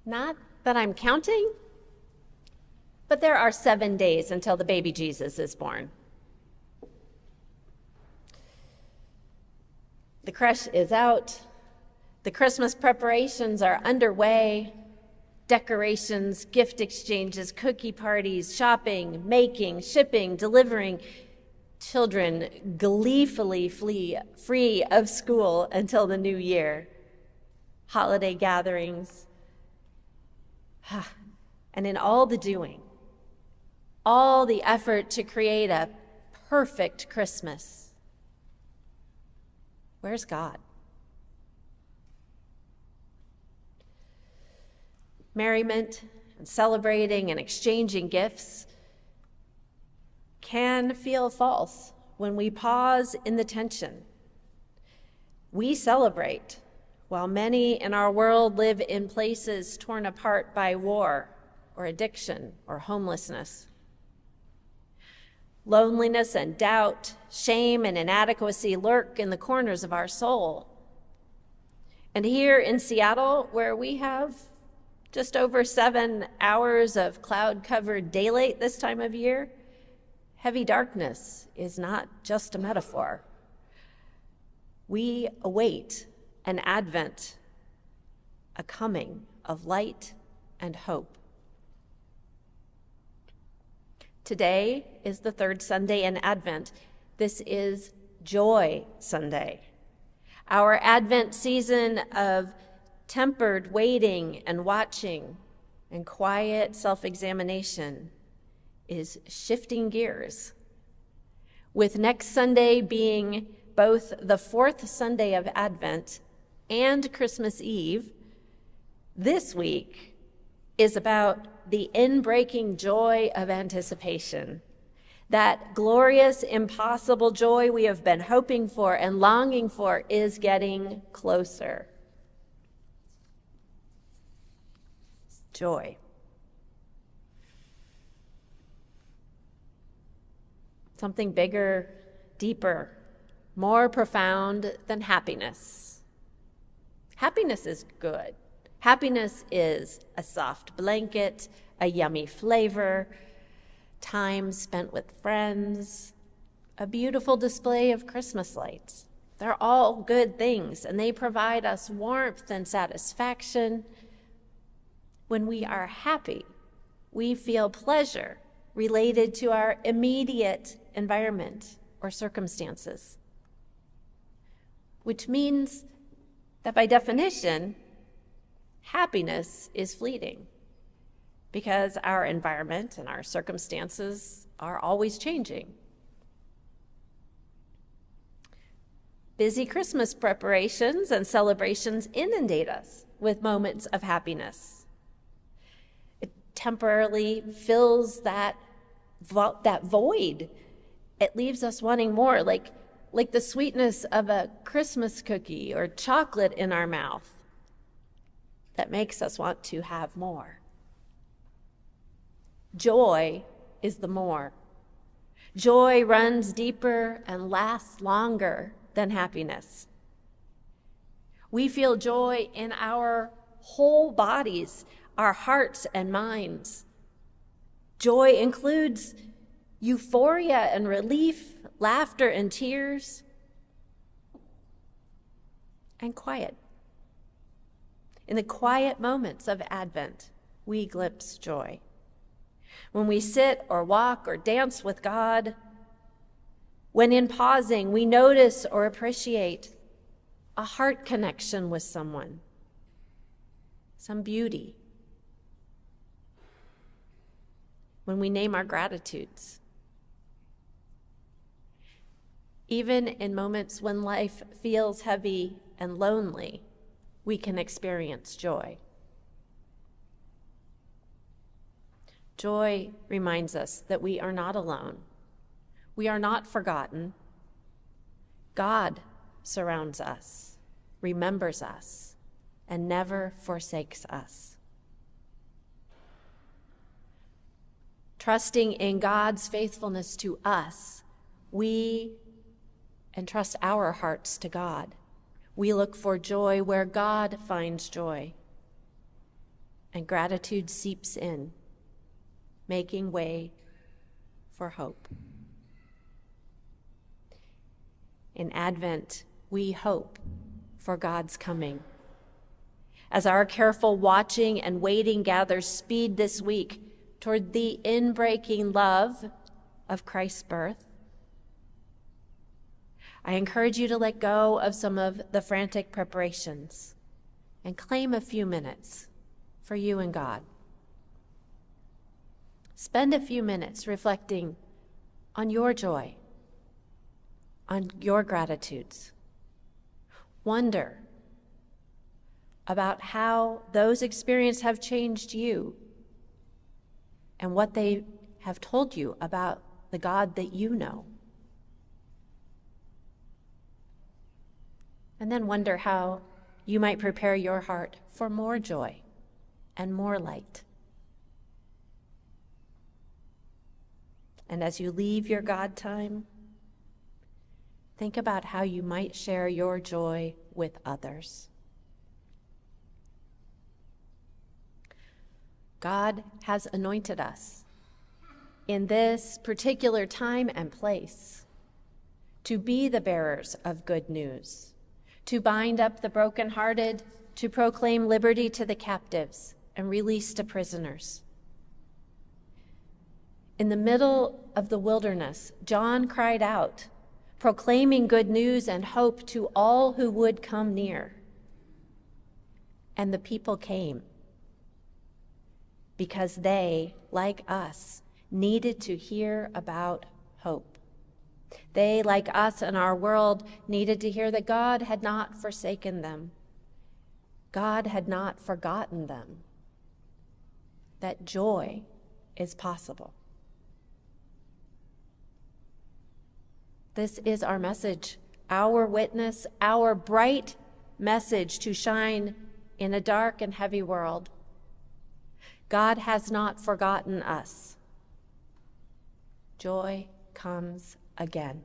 Not that I'm counting, but there are 7 days until the baby Jesus is born. The creche is out. The Christmas preparations are underway. Decorations, gift exchanges, cookie parties, shopping, making, shipping, delivering. Children gleefully free of school until the new year. Holiday gatherings. And in all the doing, all the effort to create a perfect Christmas, where's God? Merriment and celebrating and exchanging gifts can feel false when we pause in the tension. We celebrate while many in our world live in places torn apart by war or addiction or homelessness. Loneliness and doubt, shame and inadequacy lurk in the corners of our soul. And here in Seattle, where we have just over 7 hours of cloud-covered daylight this time of year, heavy darkness is not just a metaphor. We await an advent, a coming of light and hope. Today is the 3rd Sunday in Advent. This is Joy Sunday. Our Advent season of tempered waiting and watching and quiet self-examination is shifting gears, with next Sunday being both the 4th Sunday of Advent and Christmas Eve. This week is about the in-breaking joy of anticipation, that glorious, impossible joy we have been hoping for and longing for is getting closer. Joy. Something bigger, deeper, more profound than happiness. Happiness is good. Happiness is a soft blanket, a yummy flavor, time spent with friends, a beautiful display of Christmas lights. They're all good things, and they provide us warmth and satisfaction. When we are happy, we feel pleasure related to our immediate environment or circumstances, which means that by definition, happiness is fleeting because our environment and our circumstances are always changing. Busy Christmas preparations and celebrations inundate us with moments of happiness. It temporarily fills that void. It leaves us wanting more, like the sweetness of a Christmas cookie or chocolate in our mouth that makes us want to have more. Joy is the more. Joy runs deeper and lasts longer than happiness. We feel joy in our whole bodies, our hearts and minds. Joy includes euphoria and relief, laughter and tears, and quiet. In the quiet moments of Advent, we glimpse joy. When we sit or walk or dance with God, when in pausing we notice or appreciate a heart connection with someone, some beauty. When we name our gratitudes. Even in moments when life feels heavy and lonely, we can experience joy. Joy reminds us that we are not alone. We are not forgotten. God surrounds us, remembers us, and never forsakes us. Trusting in God's faithfulness to us, we entrust our hearts to God. We look for joy where God finds joy. and gratitude seeps in, making way for hope. In Advent, we hope for God's coming. As our careful watching and waiting gathers speed this week toward the inbreaking love of Christ's birth, I encourage you to let go of some of the frantic preparations and claim a few minutes for you and God. Spend a few minutes reflecting on your joy, on your gratitudes. Wonder about how those experiences have changed you and what they have told you about the God that you know. And then wonder how you might prepare your heart for more joy and more light. And as you leave your God time, think about how you might share your joy with others. God has anointed us in this particular time and place to be the bearers of good news, to bind up the brokenhearted, to proclaim liberty to the captives and release to prisoners. In the middle of the wilderness, John cried out, proclaiming good news and hope to all who would come near. And the people came because they, like us, needed to hear about hope. They, like us in our world, needed to hear that God had not forsaken them. God had not forgotten them. That joy is possible. This is our message, our witness, our bright message to shine in a dark and heavy world. God has not forgotten us. Joy comes again.